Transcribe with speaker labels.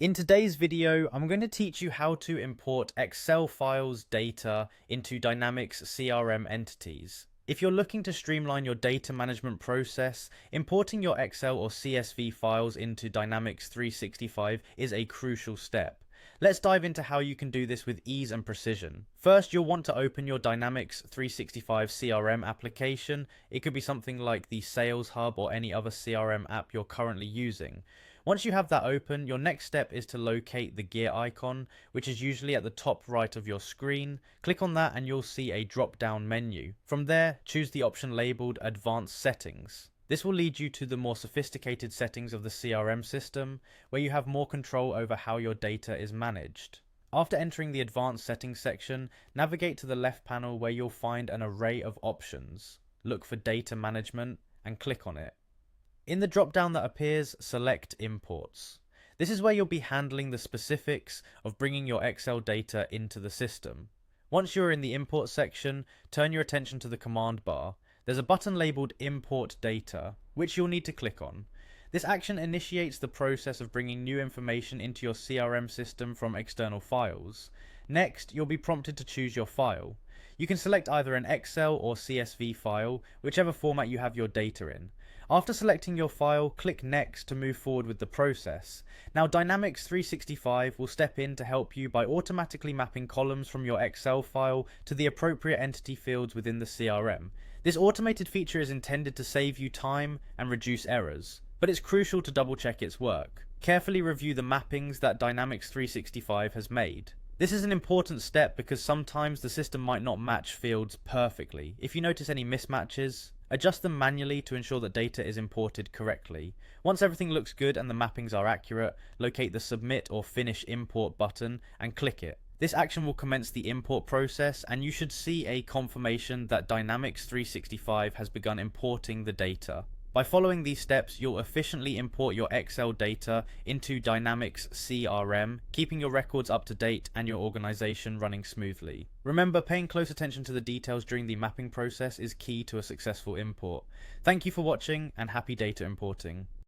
Speaker 1: In today's video, I'm going to teach you how to import Excel files data into Dynamics CRM entities. If you're looking to streamline your data management process, importing your Excel or CSV files into Dynamics 365 is a crucial step. Let's dive into how you can do this with ease and precision. First, you'll want to open your Dynamics 365 CRM application. It could be something like the Sales Hub or any other CRM app you're currently using. Once you have that open, your next step is to locate the gear icon, which is usually at the top right of your screen. Click on that and you'll see a drop-down menu. From there, choose the option labeled Advanced Settings. This will lead you to the more sophisticated settings of the CRM system, where you have more control over how your data is managed. After entering the Advanced Settings section, navigate to the left panel where you'll find an array of options. Look for Data Management and click on it. In the drop-down that appears, select Imports. This is where you'll be handling the specifics of bringing your Excel data into the system. Once you're in the Import section, turn your attention to the command bar. There's a button labeled Import Data, which you'll need to click on. This action initiates the process of bringing new information into your CRM system from external files. Next, you'll be prompted to choose your file. You can select either an Excel or CSV file, whichever format you have your data in. After selecting your file, click Next to move forward with the process. Now Dynamics 365 will step in to help you by automatically mapping columns from your Excel file to the appropriate entity fields within the CRM. This automated feature is intended to save you time and reduce errors, but it's crucial to double check its work. Carefully review the mappings that Dynamics 365 has made. This is an important step because sometimes the system might not match fields perfectly. If you notice any mismatches, adjust them manually to ensure that data is imported correctly. Once everything looks good and the mappings are accurate, locate the Submit or Finish Import button and click it. This action will commence the import process and you should see a confirmation that Dynamics 365 has begun importing the data. By following these steps, you'll efficiently import your Excel data into Dynamics CRM, keeping your records up to date and your organization running smoothly. Remember, paying close attention to the details during the mapping process is key to a successful import. Thank you for watching and happy data importing.